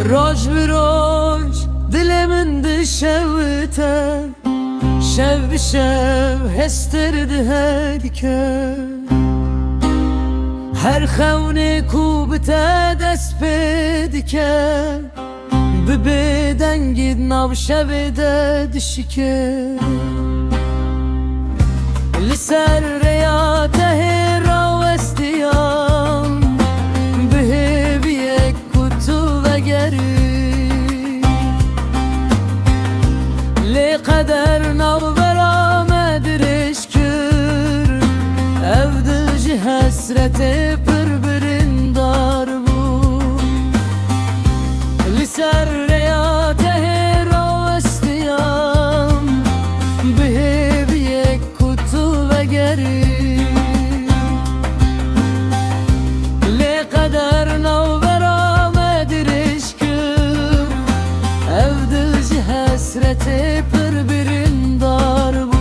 روج بروج دل من دشوته شو بشو هستر دهرکه هر خونه کوبته دست بدکه ببدن گید ناو شویده دشکه لسر ریاته راوستیام به بیک کتو وگری لقدر ناو برآمد رشکر evdeci hasrete birbirindar bu Liser reyate hera istiyam Biheviyek kutu ve geri Le kader navbera medirişkür evdeci hasrete birbirindar bu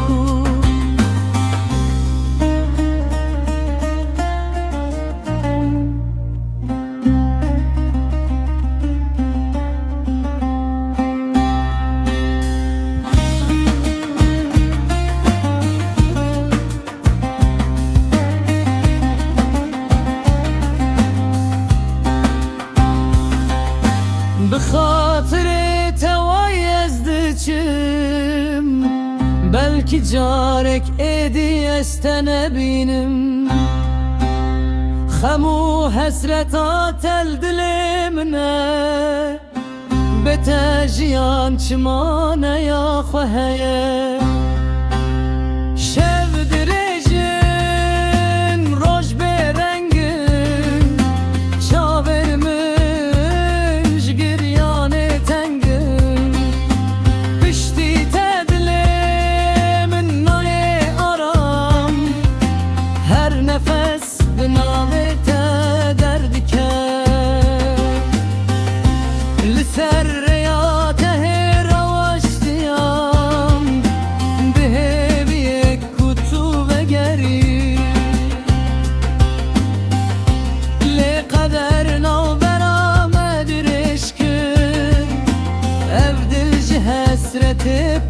بخاطر توایزدچم belki carek edi estenebinim Xemu hasret atel dilimne Bete jiyan çimane ya xweheye Şevdirejin roj berengin Çavermiş giryane tengin Pişti tedlimin naye aram Her nefes binavete derdike Liser reyate hera vaştiyam Biheviyek kutu ve geri Le kader navbera medirişkir Evdilci hasreti